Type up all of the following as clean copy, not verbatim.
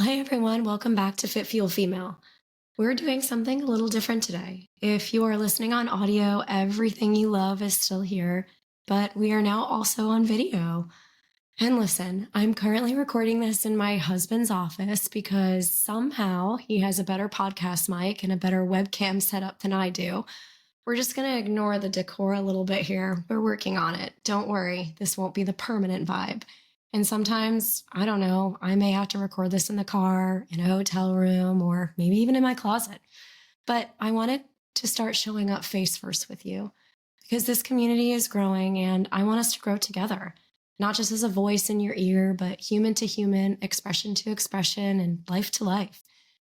Hi, everyone. Welcome back to Fit Fuel Female. We're doing something a little different today. If you are listening on audio, everything you love is still here, but we are now also on video. And listen, I'm currently recording this in my husband's office because somehow he has a better podcast mic and a better webcam setup than I do. We're just going to ignore the decor a little bit here. We're working on it. Don't worry, this won't be the permanent vibe. And sometimes, I don't know, I may have to record this in the car, in a hotel room, or maybe even in my closet. But I wanted to start showing up face first with you because this community is growing and I want us to grow together, not just as a voice in your ear, but human to human, expression to expression, and life to life.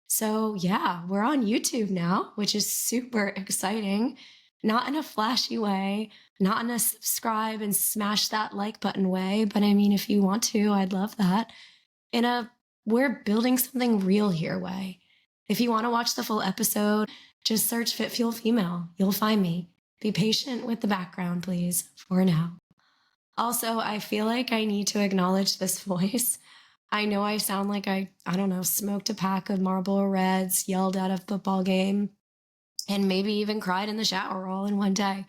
So, yeah, we're on YouTube now, which is super exciting. Not in a flashy way, not in a subscribe and smash that like button way, but I mean, if you want to, I'd love that. In a we're building something real here way. If you want to watch the full episode, just search Fit Fuel Female. You'll find me. Be patient with the background, please, for now. Also, I feel like I need to acknowledge this voice. I know I sound like I don't know, smoked a pack of Marlboro Reds, yelled at a football game, and maybe even cried in the shower all in one day.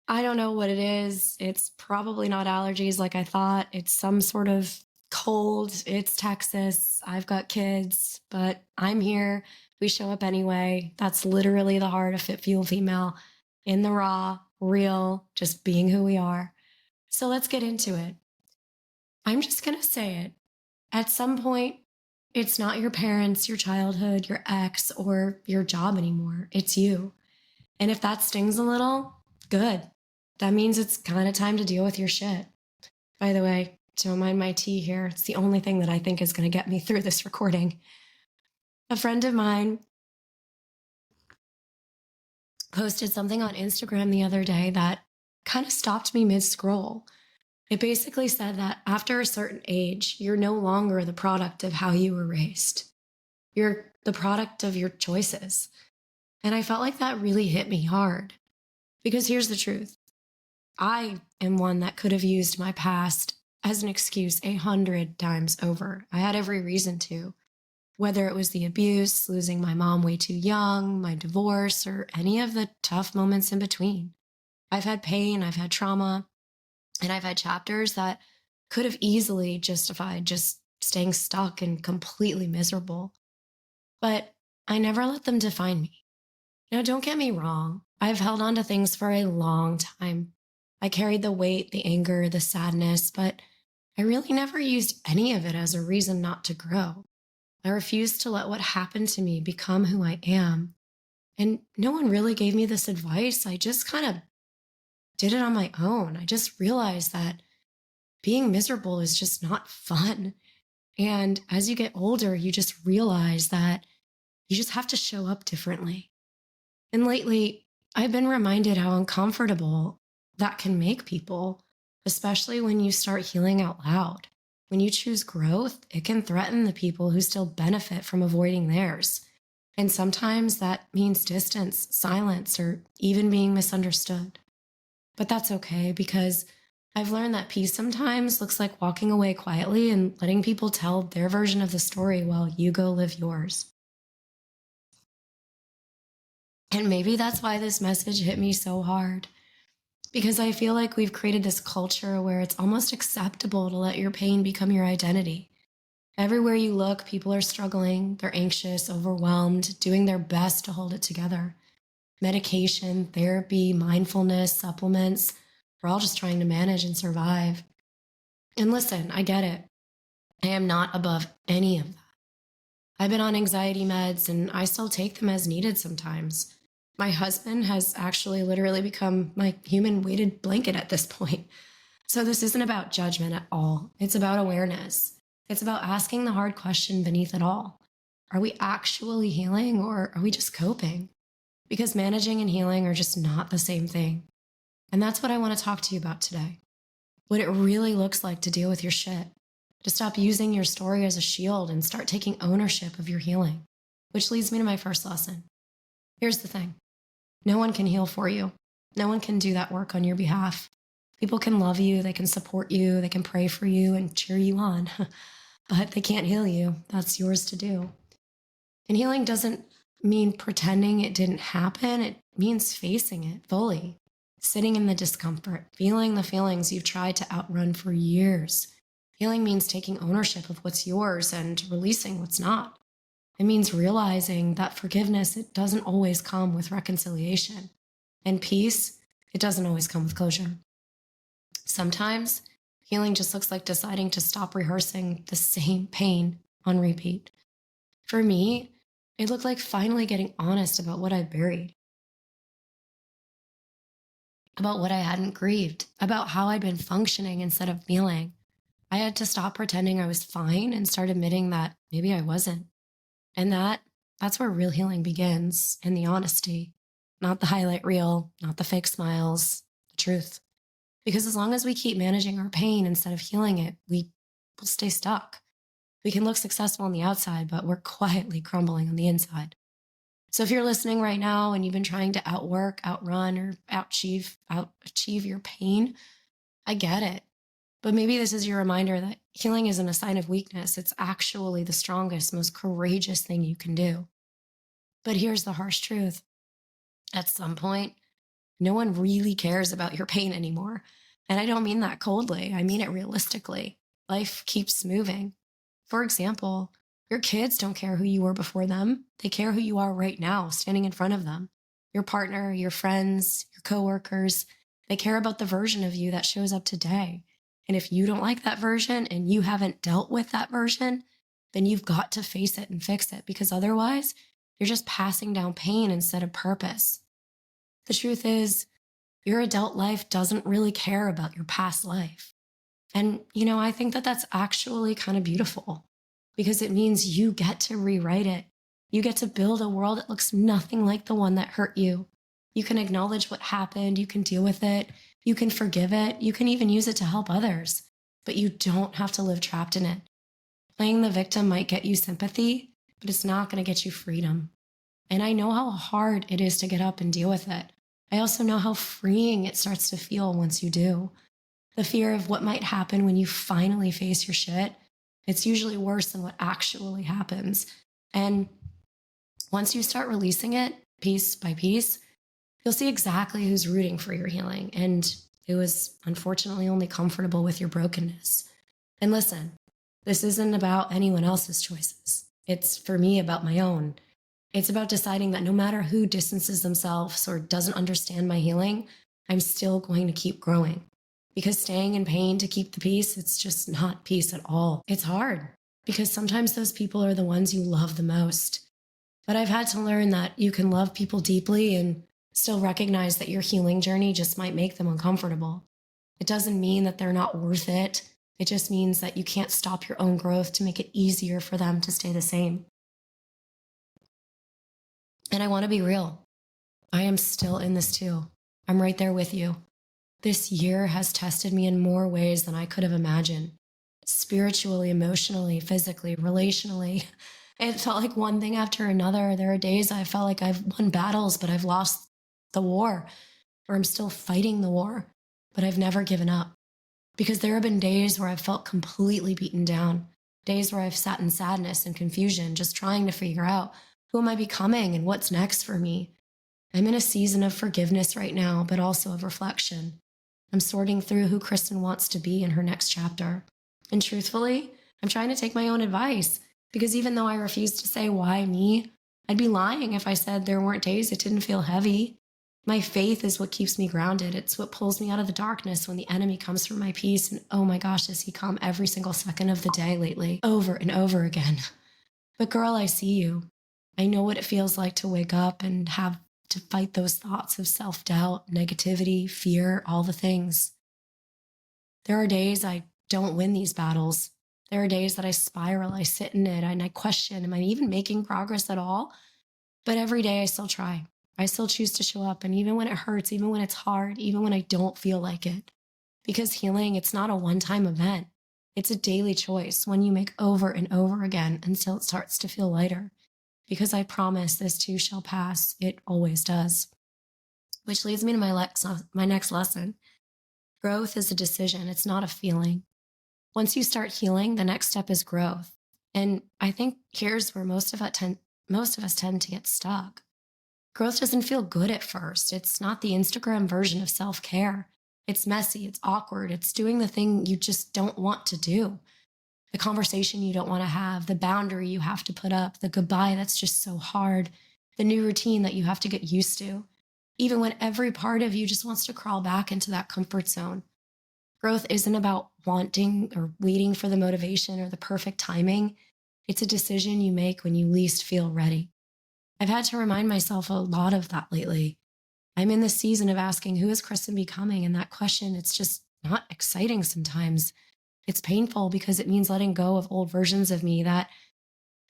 I don't know what it is. It's probably not allergies like I thought. It's some sort of cold. It's Texas. I've got kids, but I'm here. We show up anyway. That's literally the heart of Fit Fuel Female in the raw, real, just being who we are. So let's get into it. I'm just going to say it. At some point, it's not your parents, your childhood, your ex, or your job anymore. It's you. And if that stings a little, good. That means it's kind of time to deal with your shit. By the way, don't mind my tea here. It's the only thing that I think is going to get me through this recording. A friend of mine posted something on Instagram the other day that kind of stopped me mid scroll. It basically said that after a certain age, you're no longer the product of how you were raised. You're the product of your choices. And I felt like that really hit me hard. Because here's the truth. I am one that could have used my past as an excuse 100 times over. I had every reason to. Whether it was the abuse, losing my mom way too young, my divorce, or any of the tough moments in between. I've had pain, I've had trauma, and I've had chapters that could have easily justified just staying stuck and completely miserable. But I never let them define me. Now, don't get me wrong. I've held on to things for a long time. I carried the weight, the anger, the sadness, but I really never used any of it as a reason not to grow. I refused to let what happened to me become who I am. And no one really gave me this advice. I just kind of did it on my own. I just realized that being miserable is just not fun. And as you get older, you just realize that you just have to show up differently. And lately, I've been reminded how uncomfortable that can make people, especially when you start healing out loud. When you choose growth, it can threaten the people who still benefit from avoiding theirs. And sometimes that means distance, silence, or even being misunderstood. But that's okay because I've learned that peace sometimes looks like walking away quietly and letting people tell their version of the story while you go live yours. And maybe that's why this message hit me so hard. Because I feel like we've created this culture where it's almost acceptable to let your pain become your identity. Everywhere you look, people are struggling, they're anxious, overwhelmed, doing their best to hold it together. Medication, therapy, mindfulness, supplements, we're all just trying to manage and survive. And listen, I get it. I am not above any of that. I've been on anxiety meds and I still take them as needed sometimes. My husband has actually literally become my human weighted blanket at this point. So this isn't about judgment at all. It's about awareness. It's about asking the hard question beneath it all. Are we actually healing or are we just coping? Because managing and healing are just not the same thing. And that's what I want to talk to you about today. What it really looks like to deal with your shit, to stop using your story as a shield and start taking ownership of your healing. Which leads me to my first lesson. Here's the thing. No one can heal for you. No one can do that work on your behalf. People can love you, they can support you, they can pray for you and cheer you on. but they can't heal you. That's yours to do. And healing doesn't mean pretending it didn't happen, it means facing it fully, sitting in the discomfort, feeling the feelings you've tried to outrun for years. Healing means taking ownership of what's yours and releasing what's not. It means realizing that forgiveness, it doesn't always come with reconciliation. And peace, it doesn't always come with closure. Sometimes healing just looks like deciding to stop rehearsing the same pain on repeat. For me, it looked like finally getting honest about what I buried, about what I hadn't grieved, about how I'd been functioning instead of feeling. I had to stop pretending I was fine and start admitting that maybe I wasn't. And that's where real healing begins, in the honesty, not the highlight reel, not the fake smiles, the truth. Because as long as we keep managing our pain instead of healing it, we will stay stuck. We can look successful on the outside, but we're quietly crumbling on the inside. So if you're listening right now and you've been trying to outwork, outrun, or achieve your pain, I get it. But maybe this is your reminder that healing isn't a sign of weakness. It's actually the strongest, most courageous thing you can do. But here's the harsh truth. At some point, no one really cares about your pain anymore. And I don't mean that coldly. I mean it realistically. Life keeps moving. For example, your kids don't care who you were before them. They care who you are right now, standing in front of them. Your partner, your friends, your coworkers, they care about the version of you that shows up today. And if you don't like that version and you haven't dealt with that version, then you've got to face it and fix it, because otherwise you're just passing down pain instead of purpose. The truth is, your adult life doesn't really care about your past life. And, I think that that's actually kind of beautiful, because it means you get to rewrite it. You get to build a world that looks nothing like the one that hurt you. You can acknowledge what happened. You can deal with it. You can forgive it. You can even use it to help others, but you don't have to live trapped in it. Playing the victim might get you sympathy, but it's not going to get you freedom. And I know how hard it is to get up and deal with it. I also know how freeing it starts to feel once you do. The fear of what might happen when you finally face your shit, it's usually worse than what actually happens. And once you start releasing it piece by piece, you'll see exactly who's rooting for your healing and who is unfortunately only comfortable with your brokenness. And listen, this isn't about anyone else's choices. It's, for me, about my own. It's about deciding that no matter who distances themselves or doesn't understand my healing, I'm still going to keep growing. Because staying in pain to keep the peace, it's just not peace at all. It's hard because sometimes those people are the ones you love the most. But I've had to learn that you can love people deeply and still recognize that your healing journey just might make them uncomfortable. It doesn't mean that they're not worth it. It just means that you can't stop your own growth to make it easier for them to stay the same. And I want to be real. I am still in this too. I'm right there with you. This year has tested me in more ways than I could have imagined. Spiritually, emotionally, physically, relationally. It felt like one thing after another. There are days I felt like I've won battles, but I've lost the war, or I'm still fighting the war, but I've never given up. Because there have been days where I've felt completely beaten down, days where I've sat in sadness and confusion, just trying to figure out who am I becoming and what's next for me. I'm in a season of forgiveness right now, but also of reflection. I'm sorting through who Kristen wants to be in her next chapter. And truthfully, I'm trying to take my own advice, because even though I refuse to say why me, I'd be lying if I said there weren't days it didn't feel heavy. My faith is what keeps me grounded. It's what pulls me out of the darkness when the enemy comes for my peace. And oh my gosh, does he come every single second of the day lately, over and over again. But girl, I see you. I know what it feels like to wake up and have to fight those thoughts of self-doubt, negativity, fear, all the things. There are days I don't win these battles. There are days that I spiral, I sit in it, and I question, am I even making progress at all? But every day I still try. I still choose to show up, and even when it hurts, even when it's hard, even when I don't feel like it. Because healing, it's not a one-time event. It's a daily choice, one you make over and over again until it starts to feel lighter. Because I promise this too shall pass. It always does. Which leads me to my next lesson. Growth is a decision. It's not a feeling. Once you start healing, the next step is growth. And I think here's where most of us tend to get stuck. Growth doesn't feel good at first. It's not the Instagram version of self-care. It's messy, it's awkward, it's doing the thing you just don't want to do, the conversation you don't want to have, the boundary you have to put up, the goodbye that's just so hard, the new routine that you have to get used to, even when every part of you just wants to crawl back into that comfort zone. Growth isn't about wanting or waiting for the motivation or the perfect timing. It's a decision you make when you least feel ready. I've had to remind myself a lot of that lately. I'm in this season of asking, who is Kristen becoming? And that question, it's just not exciting sometimes. It's painful because it means letting go of old versions of me that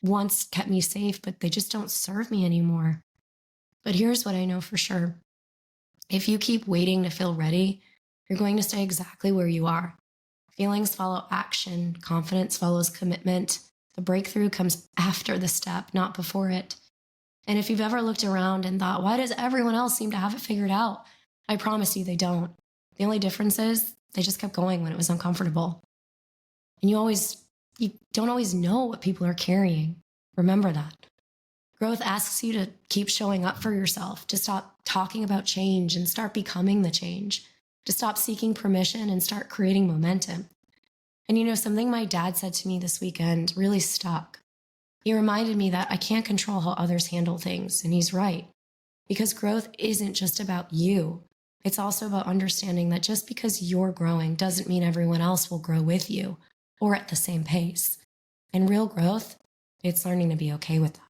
once kept me safe, but they just don't serve me anymore. But here's what I know for sure. If you keep waiting to feel ready, you're going to stay exactly where you are. Feelings follow action, confidence follows commitment. The breakthrough comes after the step, not before it. And if you've ever looked around and thought, why does everyone else seem to have it figured out? I promise you they don't. The only difference is they just kept going when it was uncomfortable. And you don't always know what people are carrying. Remember that. Growth asks you to keep showing up for yourself, to stop talking about change and start becoming the change, to stop seeking permission and start creating momentum. And something my dad said to me this weekend really stuck. He reminded me that I can't control how others handle things, and he's right. Because growth isn't just about you. It's also about understanding that just because you're growing doesn't mean everyone else will grow with you or at the same pace. And real growth, it's learning to be okay with that.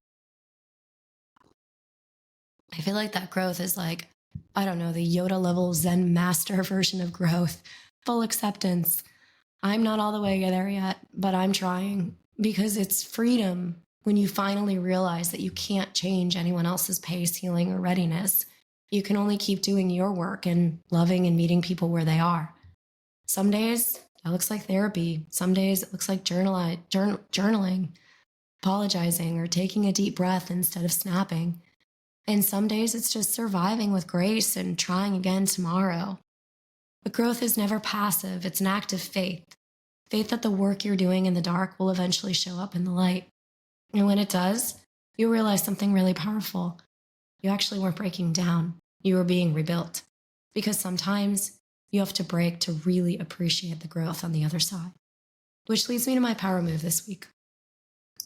I feel like that growth is like, I don't know, the Yoda level Zen master version of growth, full acceptance. I'm not all the way there yet, but I'm trying because it's freedom when you finally realize that you can't change anyone else's pace, healing, or readiness. You can only keep doing your work and loving and meeting people where they are. Some days it looks like therapy. Some days it looks like journaling, apologizing, or taking a deep breath instead of snapping. And some days it's just surviving with grace and trying again tomorrow. But growth is never passive. It's an act of faith. Faith that the work you're doing in the dark will eventually show up in the light. And when it does, you'll realize something really powerful. You actually weren't breaking down. You were being rebuilt. Because sometimes you have to break to really appreciate the growth on the other side. Which leads me to my power move this week.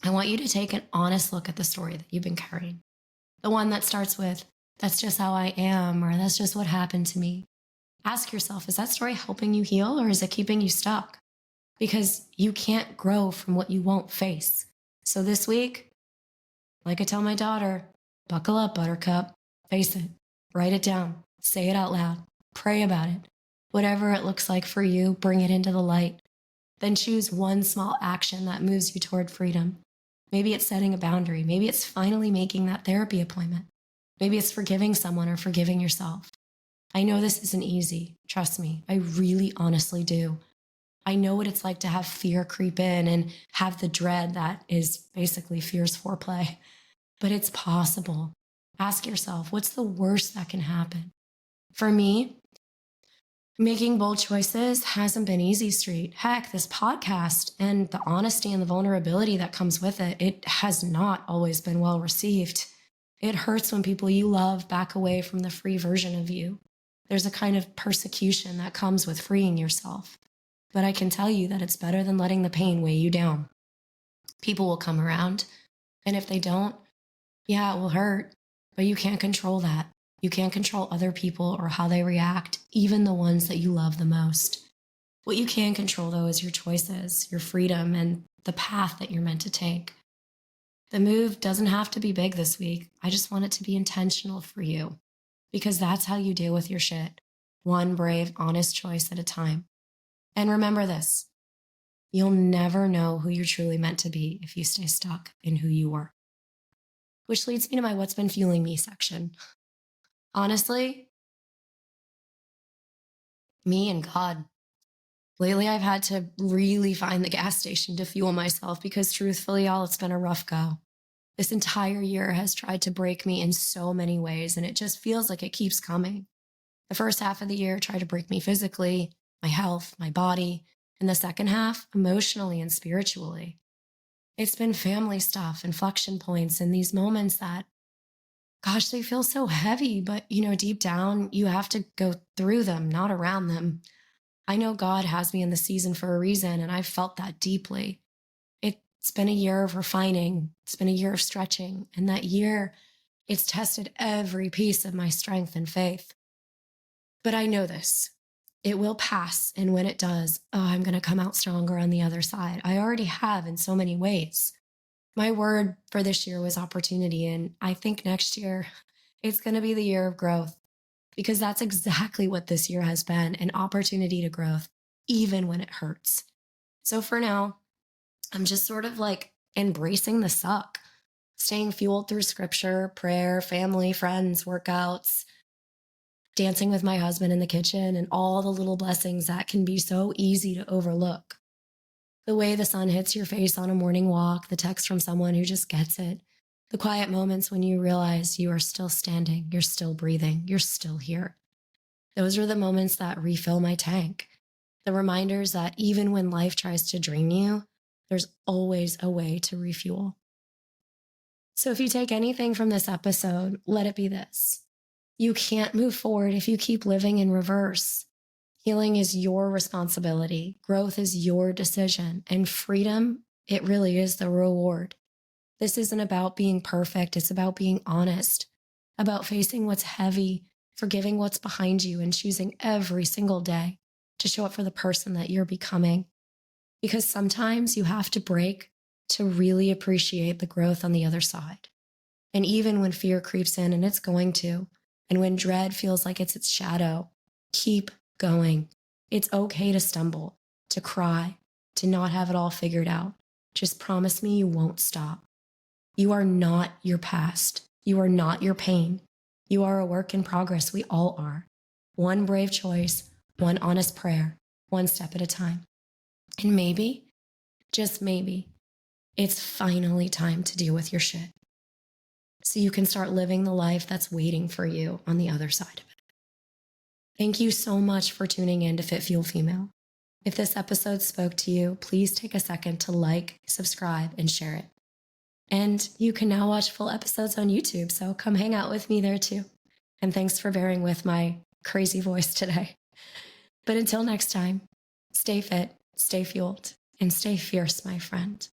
I want you to take an honest look at the story that you've been carrying. The one that starts with, that's just how I am, or that's just what happened to me. Ask yourself, is that story helping you heal, or is it keeping you stuck? Because you can't grow from what you won't face. So this week, like I tell my daughter, buckle up, buttercup. Face it. Write it down. Say it out loud. Pray about it. Whatever it looks like for you, bring it into the light. Then choose one small action that moves you toward freedom. Maybe it's setting a boundary. Maybe it's finally making that therapy appointment. Maybe it's forgiving someone or forgiving yourself. I know this isn't easy. Trust me, I really honestly do. I know what it's like to have fear creep in and have the dread that is basically fear's foreplay. But it's possible. Ask yourself, what's the worst that can happen? For me, making bold choices hasn't been easy street. Heck, this podcast and the honesty and the vulnerability that comes with it, it has not always been well received. It hurts when people you love back away from the free version of you. There's a kind of persecution that comes with freeing yourself. But I can tell you that it's better than letting the pain weigh you down. People will come around, and if they don't, yeah, it will hurt, but you can't control that. You can't control other people or how they react, even the ones that you love the most. What you can control, though, is your choices, your freedom, and the path that you're meant to take. The move doesn't have to be big this week. I just want it to be intentional for you, because that's how you deal with your shit. One brave, honest choice at a time. And remember this, you'll never know who you're truly meant to be if you stay stuck in who you were. Which leads me to my what's been fueling me section. Honestly, me and God. Lately, I've had to really find the gas station to fuel myself because truthfully, y'all, it's been a rough go. This entire year has tried to break me in so many ways, and it just feels like it keeps coming. The first half of the year tried to break me physically, my health, my body. And the second half, emotionally and spiritually. It's been family stuff, inflection points, and these moments that, gosh, they feel so heavy, but deep down, you have to go through them, not around them. I know God has me in the season for a reason, and I've felt that deeply. It's been a year of refining, it's been a year of stretching, and that year, it's tested every piece of my strength and faith. But I know this. It will pass. And when it does, I'm going to come out stronger on the other side. I already have in so many ways. My word for this year was opportunity. And I think next year, it's going to be the year of growth because that's exactly what this year has been, an opportunity to growth, even when it hurts. So for now, I'm just sort of like embracing the suck, staying fueled through scripture, prayer, family, friends, workouts, dancing with my husband in the kitchen, and all the little blessings that can be so easy to overlook. The way the sun hits your face on a morning walk, the text from someone who just gets it, the quiet moments when you realize you are still standing, you're still breathing, you're still here. Those are the moments that refill my tank. The reminders that even when life tries to drain you, there's always a way to refuel. So if you take anything from this episode, let it be this. You can't move forward if you keep living in reverse. Healing is your responsibility. Growth is your decision. And freedom, it really is the reward. This isn't about being perfect. It's about being honest, about facing what's heavy, forgiving what's behind you, and choosing every single day to show up for the person that you're becoming. Because sometimes you have to break to really appreciate the growth on the other side. And even when fear creeps in, and it's going to, and when dread feels like it's its shadow, keep going. It's okay to stumble, to cry, to not have it all figured out. Just promise me you won't stop. You are not your past. You are not your pain. You are a work in progress. We all are. One brave choice, one honest prayer, one step at a time. And maybe, just maybe, it's finally time to deal with your shit, so you can start living the life that's waiting for you on the other side of it. Thank you so much for tuning in to Fit Fuel Female. If this episode spoke to you, please take a second to like, subscribe, and share it. And you can now watch full episodes on YouTube, so come hang out with me there too. And thanks for bearing with my crazy voice today. But until next time, stay fit, stay fueled, and stay fierce, my friend.